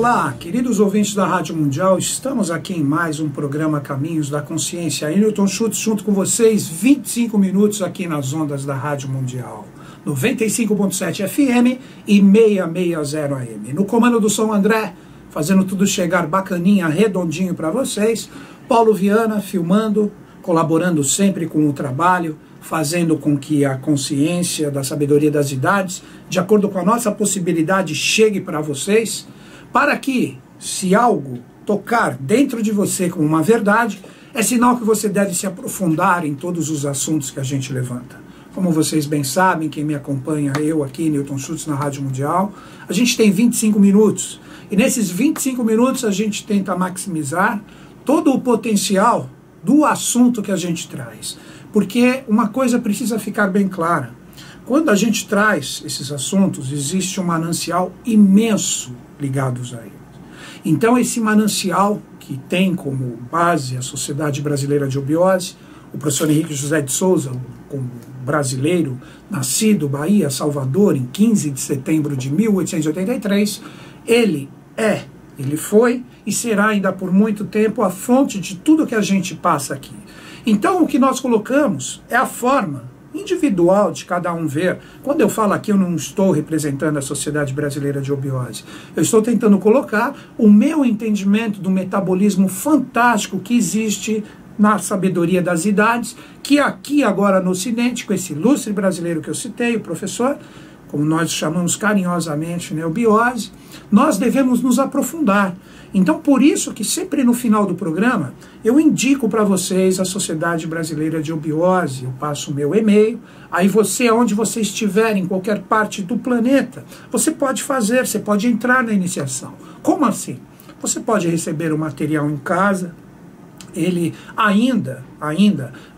Olá, queridos ouvintes da Rádio Mundial, estamos aqui em mais um programa Caminhos da Consciência. Newton Schultz junto com vocês, 25 minutos aqui nas ondas da Rádio Mundial, 95.7 FM e 660 AM. No comando do som André, fazendo tudo chegar bacaninha, redondinho para vocês. Paulo Viana filmando, colaborando sempre com o trabalho, fazendo com que a consciência da sabedoria das idades, de acordo com a nossa possibilidade, chegue para vocês, para que, se algo tocar dentro de você como uma verdade, é sinal que você deve se aprofundar em todos os assuntos que a gente levanta. Como vocês bem sabem, quem me acompanha, eu aqui, Newton Schultz, na Rádio Mundial, a gente tem 25 minutos, e nesses 25 minutos a gente tenta maximizar todo o potencial do assunto que a gente traz. Porque uma coisa precisa ficar bem clara. Quando a gente traz esses assuntos, existe um manancial imenso ligados a eles. Então esse manancial, que tem como base a Sociedade Brasileira de Obiose, o professor Henrique José de Souza, um brasileiro, nascido Bahia, Salvador, em 15 de setembro de 1883, ele foi e será ainda por muito tempo a fonte de tudo que a gente passa aqui. Então o que nós colocamos é a forma individual de cada um ver. Quando eu falo aqui, eu não estou representando a Sociedade Brasileira de Obiose. Eu estou tentando colocar o meu entendimento do metabolismo fantástico que existe na sabedoria das idades, que aqui agora no Ocidente, com esse ilustre brasileiro que eu citei, o professor, como nós chamamos carinhosamente, né, Obiose, nós devemos nos aprofundar. Então, por isso que sempre no final do programa, eu indico para vocês a Sociedade Brasileira de Obiose, eu passo o meu e-mail, aí você, onde você estiver, em qualquer parte do planeta, você pode fazer, você pode entrar na iniciação. Como assim? Você pode receber o material em casa, ele ainda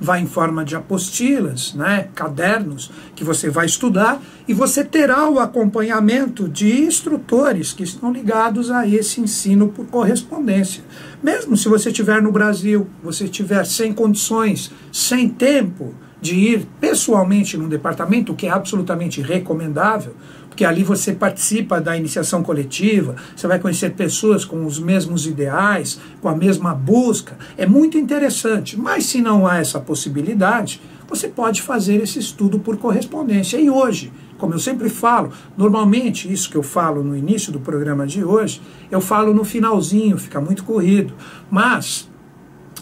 vai em forma de apostilas, né, cadernos, que você vai estudar, e você terá o acompanhamento de instrutores que estão ligados a esse ensino por correspondência. Mesmo se você estiver no Brasil, você estiver sem condições, sem tempo de ir pessoalmente num departamento, o que é absolutamente recomendável, porque ali você participa da iniciação coletiva, você vai conhecer pessoas com os mesmos ideais, com a mesma busca, é muito interessante. Mas se não há essa possibilidade, você pode fazer esse estudo por correspondência. E hoje, como eu sempre falo, normalmente isso que eu falo no início do programa de hoje, eu falo no finalzinho, fica muito corrido, mas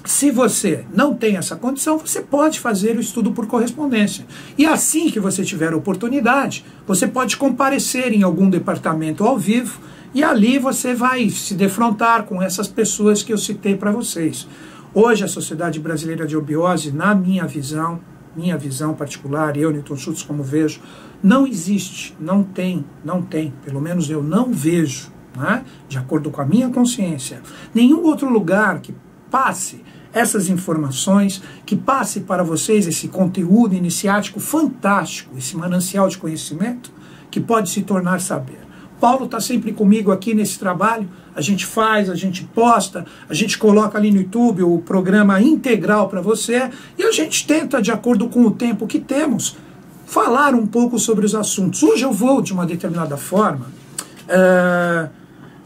se você não tem essa condição, você pode fazer o estudo por correspondência. E assim que você tiver oportunidade, você pode comparecer em algum departamento ao vivo e ali você vai se defrontar com essas pessoas que eu citei para vocês. Hoje a Sociedade Brasileira de Obiose, na minha visão particular, eu, Newton Schultz, como vejo, não existe, não tem, pelo menos eu não vejo, né, de acordo com a minha consciência, nenhum outro lugar que passe essas informações, que passe para vocês esse conteúdo iniciático fantástico, esse manancial de conhecimento, que pode se tornar saber. Paulo está sempre comigo aqui nesse trabalho, a gente faz, a gente posta, a gente coloca ali no YouTube o programa integral para você, e a gente tenta, de acordo com o tempo que temos, falar um pouco sobre os assuntos. Hoje eu vou, de uma determinada forma,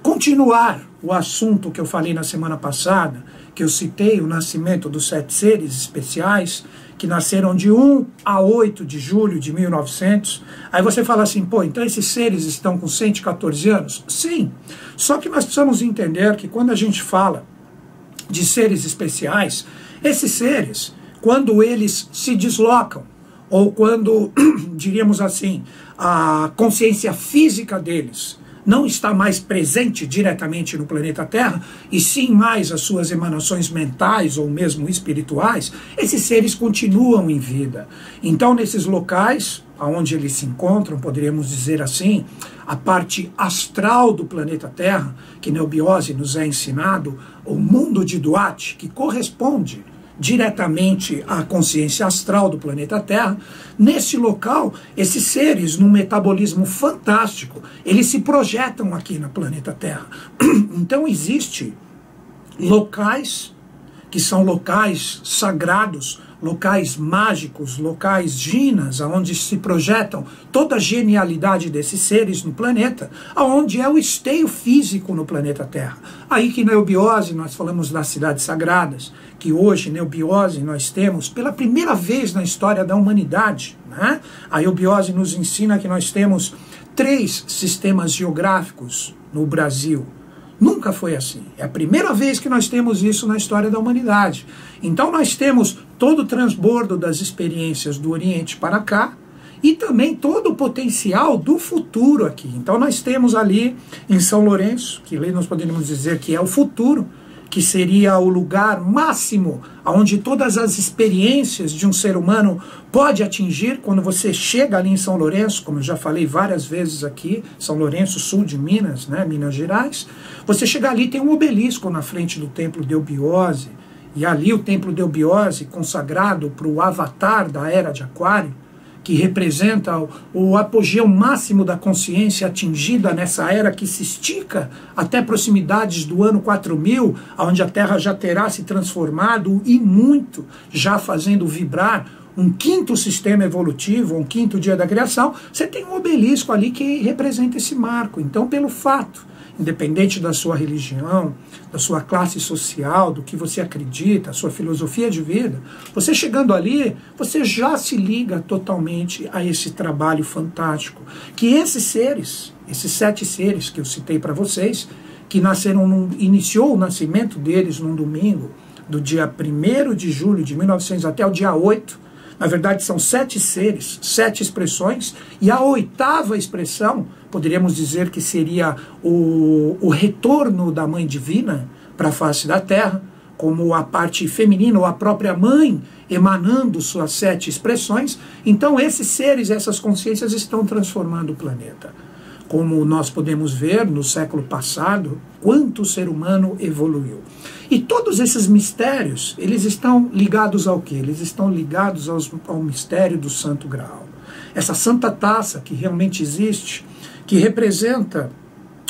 continuar o assunto que eu falei na semana passada, que eu citei, o nascimento dos 7 seres especiais, que nasceram de 1 a 8 de julho de 1900. Aí você fala assim, pô, então esses seres estão com 114 anos? Sim, só que nós precisamos entender que quando a gente fala de seres especiais, esses seres, quando eles se deslocam, ou quando, diríamos assim, a consciência física deles não está mais presente diretamente no planeta Terra, e sim mais as suas emanações mentais ou mesmo espirituais, esses seres continuam em vida. Então, nesses locais onde eles se encontram, poderíamos dizer assim, a parte astral do planeta Terra, que na Obiose nos é ensinado, o mundo de Duat, que corresponde diretamente à consciência astral do planeta Terra, nesse local, esses seres, num metabolismo fantástico, eles se projetam aqui no planeta Terra. Então existem locais que são locais sagrados, locais mágicos, locais ginas, onde se projetam toda a genialidade desses seres no planeta, aonde é o esteio físico no planeta Terra. Aí que na eubiose nós falamos das cidades sagradas, que hoje na eubiose nós temos pela primeira vez na história da humanidade, né? A eubiose nos ensina que nós temos 3 sistemas geográficos no Brasil. Nunca foi assim. É a primeira vez que nós temos isso na história da humanidade. Então nós temos todo o transbordo das experiências do Oriente para cá e também todo o potencial do futuro aqui. Então nós temos ali em São Lourenço, que ali nós poderíamos dizer que é o futuro, que seria o lugar máximo onde todas as experiências de um ser humano pode atingir quando você chega ali em São Lourenço, como eu já falei várias vezes aqui, São Lourenço, sul de Minas, né, Minas Gerais. Você chega ali, tem um obelisco na frente do templo de Eubiose, e ali o templo de Eubiose, consagrado para o avatar da Era de Aquário, que representa o apogeu máximo da consciência atingida nessa era que se estica até proximidades do ano 4000, onde a Terra já terá se transformado e muito, já fazendo vibrar um 5º sistema evolutivo, um 5º dia da criação. Você tem um obelisco ali que representa esse marco. Então, pelo fato, independente da sua religião, da sua classe social, do que você acredita, a sua filosofia de vida, você chegando ali, você já se liga totalmente a esse trabalho fantástico. Que esses seres, esses 7 seres que eu citei para vocês, que nasceram, iniciou o nascimento deles num domingo, do dia 1º de julho de 1900 até o dia 8, na verdade são 7 seres, 7 expressões, e a 8ª expressão, poderíamos dizer que seria o retorno da Mãe Divina para a face da Terra, como a parte feminina, ou a própria mãe emanando suas 7 expressões. Então esses seres, essas consciências estão transformando o planeta. Como nós podemos ver no século passado, quanto o ser humano evoluiu. E todos esses mistérios, eles estão ligados ao quê? Eles estão ligados ao mistério do Santo Graal. Essa santa taça que realmente existe, que representa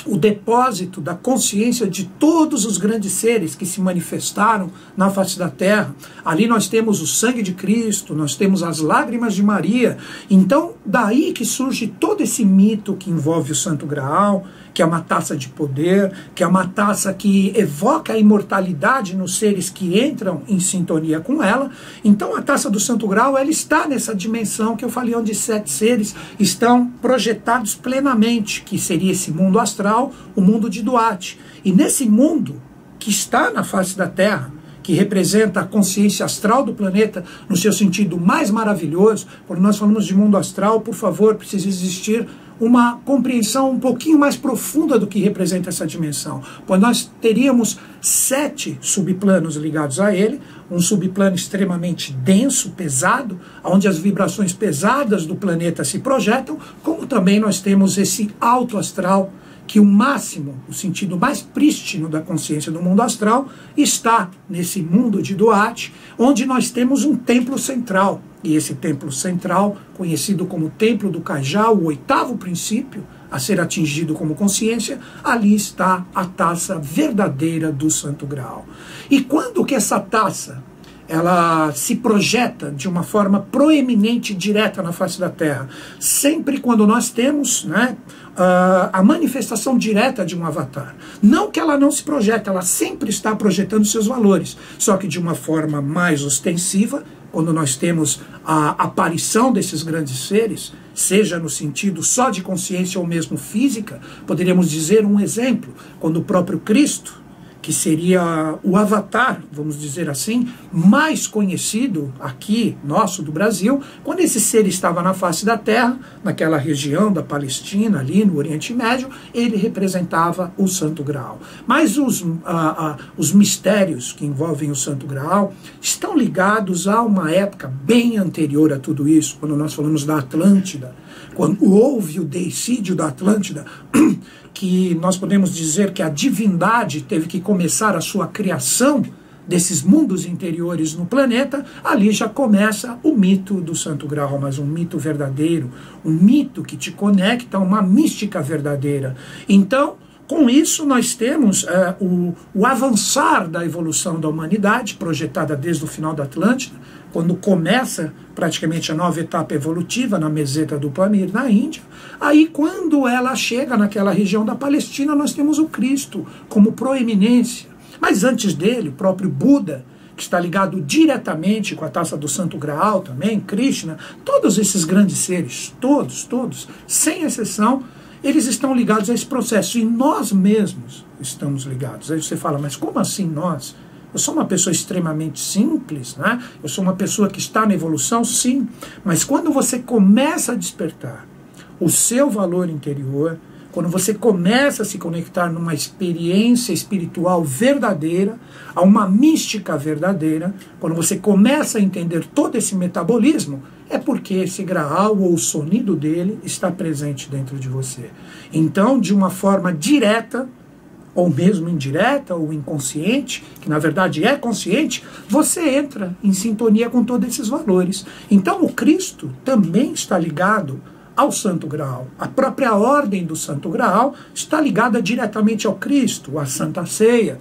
o depósito da consciência de todos os grandes seres que se manifestaram na face da Terra. Ali nós temos o sangue de Cristo, nós temos as lágrimas de Maria. Então, daí que surge todo esse mito que envolve o Santo Graal, que é uma taça de poder, que é uma taça que evoca a imortalidade nos seres que entram em sintonia com ela. Então a taça do Santo Graal, ela está nessa dimensão que eu falei, onde 7 seres estão projetados plenamente, que seria esse mundo astral, o mundo de Duarte. E nesse mundo que está na face da Terra, que representa a consciência astral do planeta no seu sentido mais maravilhoso, quando nós falamos de mundo astral, por favor, precisa existir uma compreensão um pouquinho mais profunda do que representa essa dimensão, pois nós teríamos 7 subplanos ligados a ele, um subplano extremamente denso, pesado, onde as vibrações pesadas do planeta se projetam, como também nós temos esse alto astral, que o máximo, o sentido mais prístino da consciência do mundo astral, está nesse mundo de Duarte, onde nós temos um templo central. E esse templo central, conhecido como Templo do Cajá, o 8º princípio a ser atingido como consciência, ali está a taça verdadeira do Santo Graal. E quando que essa taça ela se projeta de uma forma proeminente e direta na face da Terra? Sempre quando nós temos, né, a manifestação direta de um avatar. Não que ela não se projete, ela sempre está projetando seus valores, só que de uma forma mais ostensiva, quando nós temos a aparição desses grandes seres, seja no sentido só de consciência ou mesmo física. Poderíamos dizer um exemplo, quando o próprio Cristo, que seria o avatar, vamos dizer assim, mais conhecido aqui, nosso, do Brasil, quando esse ser estava na face da Terra, naquela região da Palestina, ali no Oriente Médio, ele representava o Santo Graal. Mas os mistérios que envolvem o Santo Graal estão ligados a uma época bem anterior a tudo isso, quando nós falamos da Atlântida, quando houve o deicídio da Atlântida, que nós podemos dizer que a divindade teve que começar a sua criação desses mundos interiores no planeta. Ali já começa o mito do Santo Graal, mas um mito verdadeiro, um mito que te conecta a uma mística verdadeira. Então, com isso, nós temos o avançar da evolução da humanidade, projetada desde o final da Atlântida, quando começa praticamente a nova etapa evolutiva na meseta do Pamir, na Índia, aí quando ela chega naquela região da Palestina, nós temos o Cristo como proeminência. Mas antes dele, o próprio Buda, que está ligado diretamente com a taça do Santo Graal também, Krishna, todos esses grandes seres, todos, sem exceção, eles estão ligados a esse processo. E nós mesmos estamos ligados. Aí você fala, mas como assim nós? Eu sou uma pessoa extremamente simples, né? Eu sou uma pessoa que está na evolução, sim. Mas quando você começa a despertar o seu valor interior, quando você começa a se conectar numa experiência espiritual verdadeira, a uma mística verdadeira, quando você começa a entender todo esse metabolismo, é porque esse graal ou o sonido dele está presente dentro de você. Então, de uma forma direta, ou mesmo indireta, ou inconsciente, que na verdade é consciente, você entra em sintonia com todos esses valores. Então, o Cristo também está ligado ao Santo Graal. A própria ordem do Santo Graal está ligada diretamente ao Cristo, à Santa Ceia.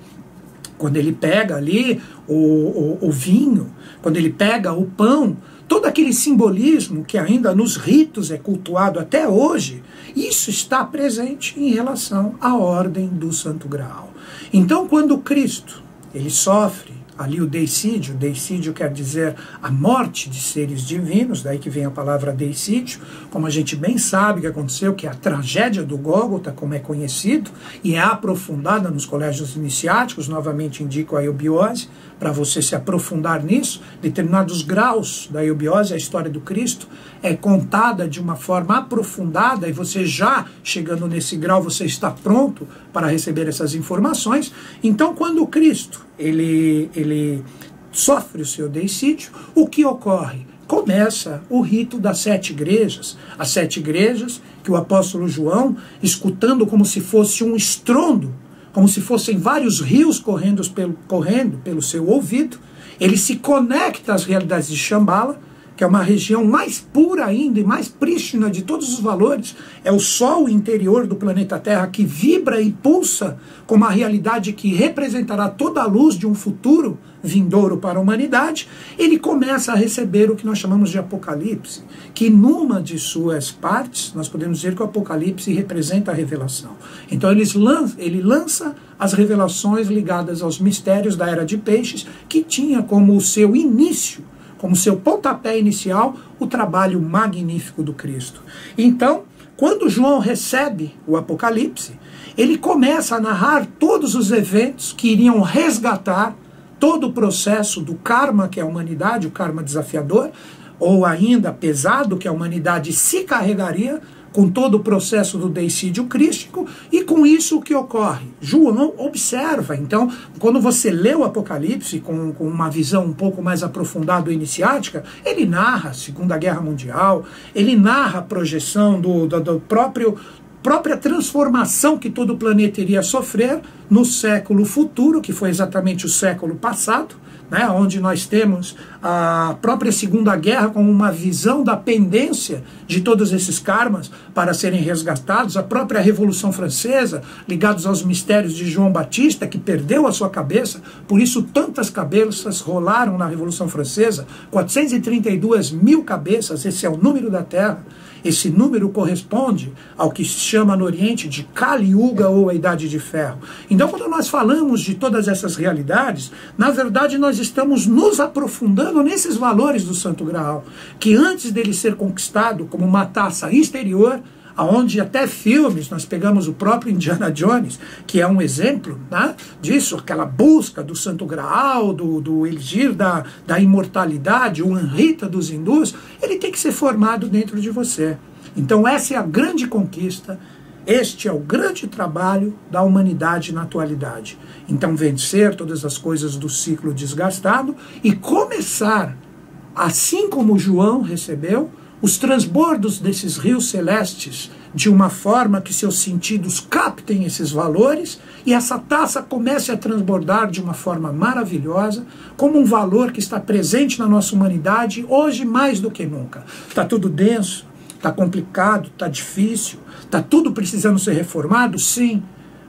Quando ele pega ali o vinho, quando ele pega o pão, todo aquele simbolismo que ainda nos ritos é cultuado até hoje, isso está presente em relação à ordem do Santo Graal. Então, quando Cristo ele sofre ali o deicídio quer dizer a morte de seres divinos, daí que vem a palavra deicídio, como a gente bem sabe que aconteceu, que é a tragédia do Gólgota, como é conhecido, e é aprofundada nos colégios iniciáticos, novamente indico a eubiose, para você se aprofundar nisso, determinados graus da eubiose, a história do Cristo, é contada de uma forma aprofundada, e você já chegando nesse grau, você está pronto para receber essas informações. Então, quando o Cristo ele sofre o seu deicídio, o que ocorre? Começa o rito das 7 igrejas. As 7 igrejas que o apóstolo João, escutando como se fosse um estrondo, como se fossem vários rios correndo pelo seu ouvido, ele se conecta às realidades de Shambhala, que é uma região mais pura ainda e mais prístina de todos os valores. É o Sol interior do planeta Terra que vibra e pulsa com uma realidade que representará toda a luz de um futuro vindouro para a humanidade. Ele começa a receber o que nós chamamos de Apocalipse, que numa de suas partes, nós podemos dizer que o Apocalipse representa a revelação. Então ele lança as revelações ligadas aos mistérios da Era de Peixes, que tinha como o seu início, como seu pontapé inicial, o trabalho magnífico do Cristo. Então, quando João recebe o Apocalipse, ele começa a narrar todos os eventos que iriam resgatar todo o processo do karma, que é a humanidade, o karma desafiador, ou ainda pesado, que a humanidade se carregaria com todo o processo do deicídio crístico, e com isso o que ocorre? João observa, então, quando você lê o Apocalipse com uma visão um pouco mais aprofundada iniciática, ele narra a Segunda Guerra Mundial, ele narra a projeção do própria transformação que todo o planeta iria sofrer no século futuro, que foi exatamente o século passado, né, onde nós temos a própria Segunda Guerra com uma visão da pendência de todos esses karmas para serem resgatados, a própria Revolução Francesa, ligados aos mistérios de João Batista, que perdeu a sua cabeça, por isso tantas cabeças rolaram na Revolução Francesa, 432 mil cabeças, esse é o número da Terra. Esse número corresponde ao que se chama no Oriente de Kali Yuga, ou a Idade de Ferro. Então, quando nós falamos de todas essas realidades, na verdade nós estamos nos aprofundando nesses valores do Santo Graal, que antes dele ser conquistado como uma taça exterior, aonde até filmes, nós pegamos o próprio Indiana Jones, que é um exemplo, né, disso, aquela busca do Santo Graal, do elixir da imortalidade, o Amrita dos hindus, ele tem que ser formado dentro de você. Então essa é a grande conquista, este é o grande trabalho da humanidade na atualidade. Então vencer todas as coisas do ciclo desgastado e começar, assim como João recebeu, os transbordos desses rios celestes de uma forma que seus sentidos captem esses valores e essa taça comece a transbordar de uma forma maravilhosa, como um valor que está presente na nossa humanidade hoje mais do que nunca. Está tudo denso, está complicado, está difícil, está tudo precisando ser reformado? Sim.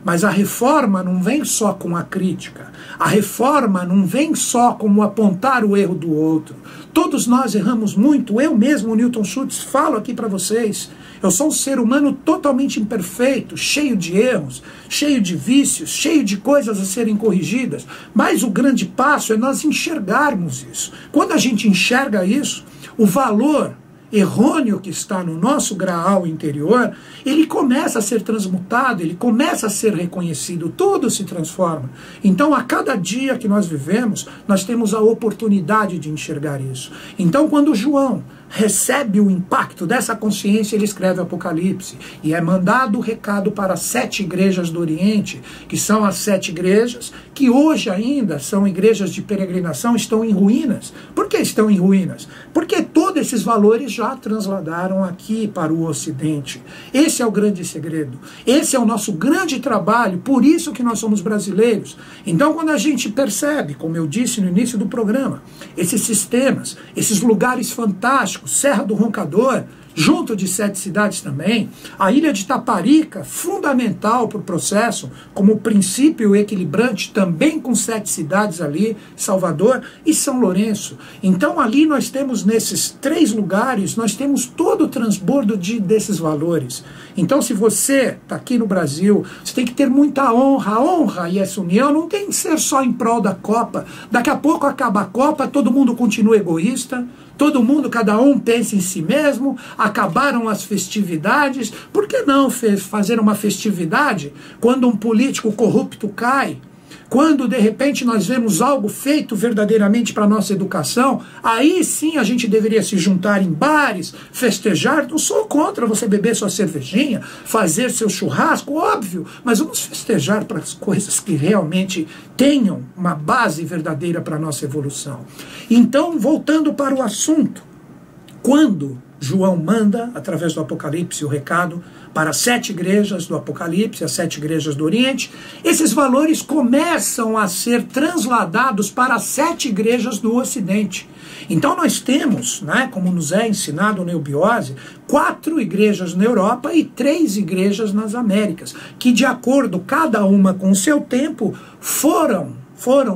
Mas a reforma não vem só com a crítica. A reforma não vem só como apontar o erro do outro. Todos nós erramos muito. Eu mesmo, Newton Schultz, falo aqui para vocês. Eu sou um ser humano totalmente imperfeito, cheio de erros, cheio de vícios, cheio de coisas a serem corrigidas. Mas o grande passo é nós enxergarmos isso. Quando a gente enxerga isso, o valor errôneo que está no nosso graal interior, ele começa a ser transmutado, ele começa a ser reconhecido, tudo se transforma. Então, a cada dia que nós vivemos, nós temos a oportunidade de enxergar isso. Então, quando João recebe o impacto dessa consciência, ele escreve Apocalipse, e é mandado o recado para as 7 igrejas do Oriente, que são as 7 igrejas que hoje ainda são igrejas de peregrinação, estão em ruínas. Por que estão em ruínas? Porque todos esses valores já transladaram aqui para o Ocidente. Esse é o grande segredo, esse é o nosso grande trabalho, por isso que nós somos brasileiros. Então, quando a gente percebe, como eu disse no início do programa, esses sistemas, esses lugares fantásticos, Serra do Roncador, junto de 7 cidades também, a ilha de Taparica, fundamental para o processo, como princípio equilibrante, também com 7 cidades ali, Salvador e São Lourenço. Então ali nós temos, nesses 3 lugares, nós temos todo o transbordo desses valores. Então, se você está aqui no Brasil, você tem que ter muita honra. A honra e essa união não tem que ser só em prol da Copa. Daqui a pouco acaba a Copa, todo mundo continua egoísta, todo mundo, cada um pensa em si mesmo, acabaram as festividades. Por que não fazer uma festividade quando um político corrupto cai? Quando, de repente, nós vemos algo feito verdadeiramente para a nossa educação, aí sim a gente deveria se juntar em bares, festejar. Não sou contra você beber sua cervejinha, fazer seu churrasco, óbvio, mas vamos festejar para as coisas que realmente tenham uma base verdadeira para a nossa evolução. Então, voltando para o assunto, quando João manda, através do Apocalipse, o recado para as 7 igrejas do Apocalipse, as 7 igrejas do Oriente, esses valores começam a ser transladados para as 7 igrejas do Ocidente. Então nós temos, né, como nos é ensinado na Eubiose, 4 igrejas na Europa e 3 igrejas nas Américas, que de acordo, cada uma com o seu tempo, foram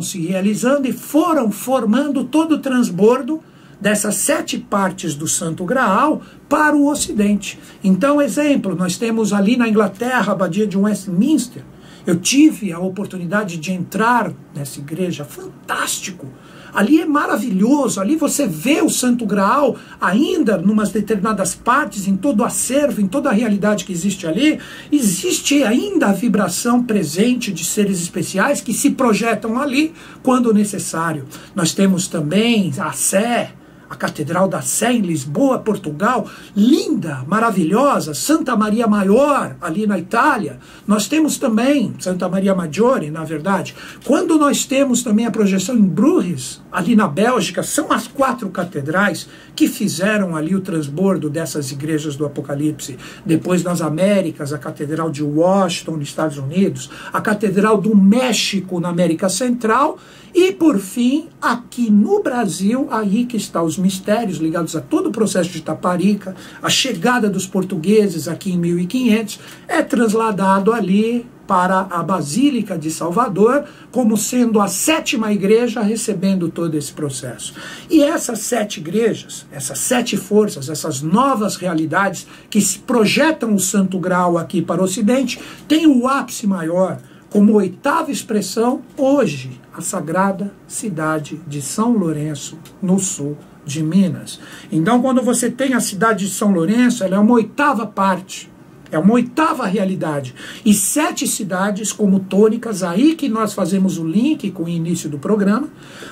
se realizando e foram formando todo o transbordo dessas 7 partes do Santo Graal para o Ocidente. Então, exemplo, nós temos ali na Inglaterra a Abadia de Westminster. Eu tive a oportunidade de entrar nessa igreja, fantástico. Ali é maravilhoso, ali você vê o Santo Graal ainda em umas determinadas partes, em todo o acervo, em toda a realidade que existe ali, existe ainda a vibração presente de seres especiais que se projetam ali quando necessário. Nós temos também a Sé, a Catedral da Sé em Lisboa, Portugal, linda, maravilhosa, Santa Maria Maior, ali na Itália. Nós temos também Santa Maria Maggiore, na verdade. Quando nós temos também a projeção em Bruges, ali na Bélgica, são as 4 catedrais que fizeram ali o transbordo dessas igrejas do Apocalipse. Depois nas Américas, a Catedral de Washington, nos Estados Unidos, a Catedral do México, na América Central, e, por fim, aqui no Brasil, aí que estão os mistérios ligados a todo o processo de Taparica, a chegada dos portugueses aqui em 1500, é trasladado ali para a Basílica de Salvador, como sendo a 7ª igreja recebendo todo esse processo. E essas 7 igrejas, essas 7 forças, essas novas realidades que se projetam o Santo Graal aqui para o Ocidente, têm o ápice maior, como 8ª expressão, hoje, a sagrada cidade de São Lourenço, no sul de Minas. Então, quando você tem a cidade de São Lourenço, ela é uma 8ª parte, é uma 8ª realidade. E 7 cidades como tônicas, aí que nós fazemos o link com o início do programa,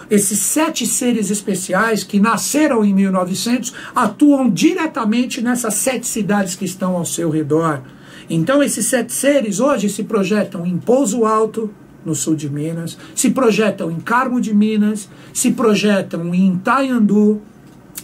esses 7 seres especiais que nasceram em 1900, atuam diretamente nessas 7 cidades que estão ao seu redor. Então esses 7 seres hoje se projetam em Pouso Alto, no sul de Minas, se projetam em Carmo de Minas, se projetam em Itaiandu,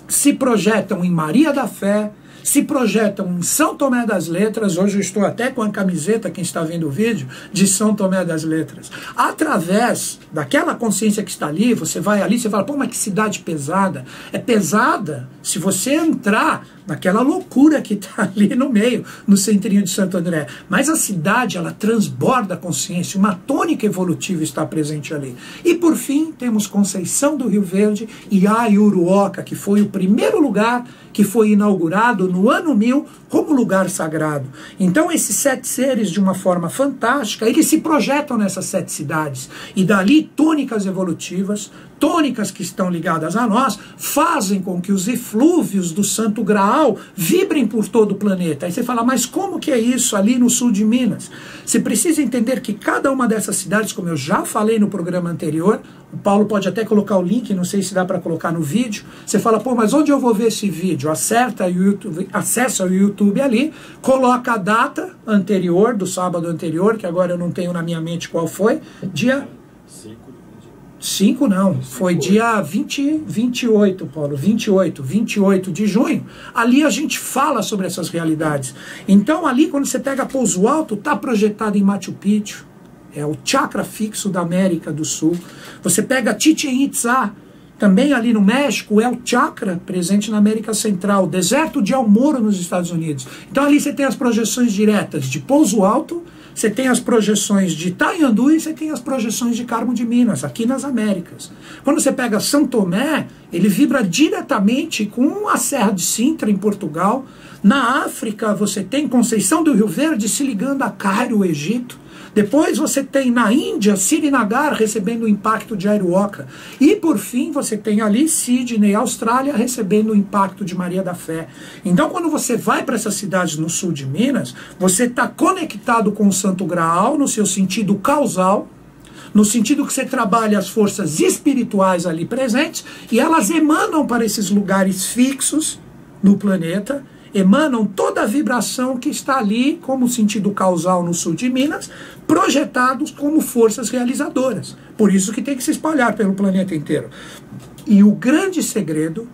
se projetam em Maria da Fé, se projetam em São Tomé das Letras. Hoje eu estou até com a camiseta, quem está vendo o vídeo, de São Tomé das Letras. Através daquela consciência que está ali, você vai ali, você fala, pô, mas que cidade pesada. É pesada se você entrar naquela loucura que está ali no meio, no centrinho de Santo André. Mas a cidade, ela transborda a consciência, uma tônica evolutiva está presente ali. E por fim, temos Conceição do Rio Verde e Ayuruoca, que foi o primeiro lugar que foi inaugurado no ano 1000 como lugar sagrado. Então esses 7 seres, de uma forma fantástica, eles se projetam nessas 7 cidades. E dali, tônicas evolutivas, tônicas que estão ligadas a nós, fazem com que os eflúvios do Santo Graal vibrem por todo o planeta. Aí você fala, mas como que é isso ali no sul de Minas? Você precisa entender que cada uma dessas cidades, como eu já falei no programa anterior, o Paulo pode até colocar o link, não sei se dá para colocar no vídeo. Você fala, pô, mas onde eu vou ver esse vídeo? Acessa o YouTube ali, coloca a data anterior, do sábado anterior, que agora eu não tenho na minha mente qual foi, dia 5 não, foi dia 28, Paulo, 28 de junho. Ali a gente fala sobre essas realidades. Então ali, quando você pega Pouso Alto, está projetado em Machu Picchu, é o chakra fixo da América do Sul. Você pega Chichén Itzá, também ali no México, é o chakra presente na América Central, o deserto de El Morro nos Estados Unidos. Então ali você tem as projeções diretas de Pouso Alto, você tem as projeções de Itanhandu e você tem as projeções de Carmo de Minas, aqui nas Américas. Quando você pega São Tomé, ele vibra diretamente com a Serra de Sintra, em Portugal. Na África, você tem Conceição do Rio Verde se ligando a Cairo, o Egito. Depois você tem na Índia, Srinagar recebendo o impacto de Ayuruoca. E por fim você tem ali Sydney, Austrália, recebendo o impacto de Maria da Fé. Então quando você vai para essas cidades no sul de Minas, você está conectado com o Santo Graal no seu sentido causal, no sentido que você trabalha as forças espirituais ali presentes, e elas emanam para esses lugares fixos no planeta, emanam toda a vibração que está ali, como sentido causal no sul de Minas, projetados como forças realizadoras. Por isso que tem que se espalhar pelo planeta inteiro. E o grande segredo,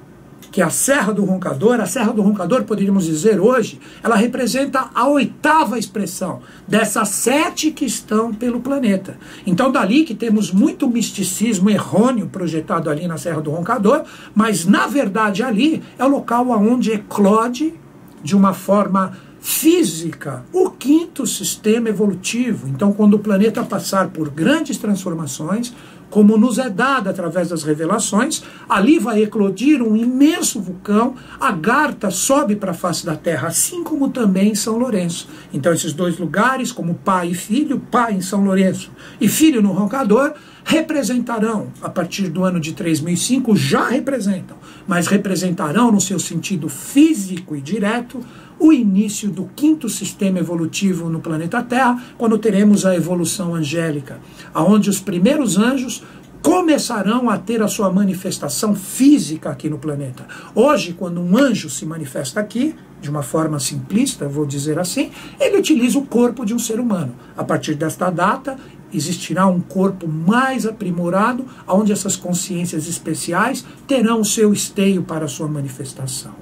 que é a Serra do Roncador, poderíamos dizer hoje, ela representa a 8ª expressão dessas 7 que estão pelo planeta. Então dali que temos muito misticismo errôneo projetado ali na Serra do Roncador, mas na verdade ali é o local onde eclode de uma forma física o 5º sistema evolutivo. Então quando o planeta passar por grandes transformações, como nos é dado através das revelações, ali vai eclodir um imenso vulcão, Agartha sobe para a face da Terra, assim como também em São Lourenço. Então esses 2 lugares, como pai e filho, pai em São Lourenço e filho no Roncador, representarão, a partir do ano de 3005, já representam, mas representarão no seu sentido físico e direto, o início do 5º sistema evolutivo no planeta Terra, quando teremos a evolução angélica, onde os primeiros anjos começarão a ter a sua manifestação física aqui no planeta. Hoje, quando um anjo se manifesta aqui, de uma forma simplista, vou dizer assim, ele utiliza o corpo de um ser humano. A partir desta data, existirá um corpo mais aprimorado, onde essas consciências especiais terão o seu esteio para a sua manifestação.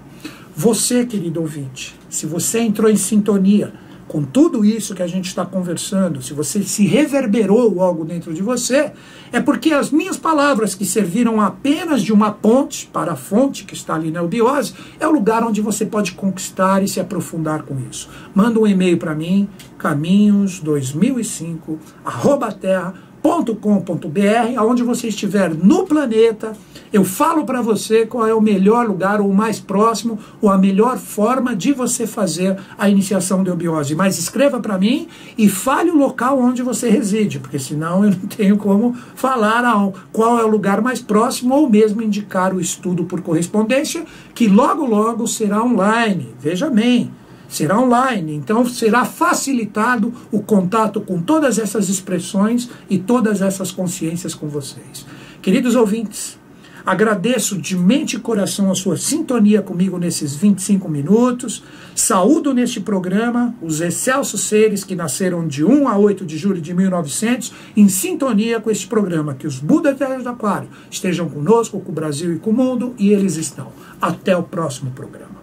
Você, querido ouvinte, se você entrou em sintonia com tudo isso que a gente está conversando, se você se reverberou algo dentro de você, é porque as minhas palavras, que serviram apenas de uma ponte para a fonte que está ali na eubiose, é o lugar onde você pode conquistar e se aprofundar com isso. Manda um e-mail para mim, caminhos2005@terra.com.br, aonde você estiver no planeta, eu falo para você qual é o melhor lugar, ou o mais próximo, ou a melhor forma de você fazer a iniciação da eubiose. Mas escreva para mim e fale o local onde você reside, porque senão eu não tenho como falar qual é o lugar mais próximo, ou mesmo indicar o estudo por correspondência, que logo logo será online. Veja bem, será online, então será facilitado o contato com todas essas expressões e todas essas consciências com vocês. Queridos ouvintes, agradeço de mente e coração a sua sintonia comigo nesses 25 minutos. Saúdo neste programa os excelsos seres que nasceram de 1 a 8 de julho de 1900 em sintonia com este programa. Que os Budas do Aquário estejam conosco, com o Brasil e com o mundo, e eles estão. Até o próximo programa.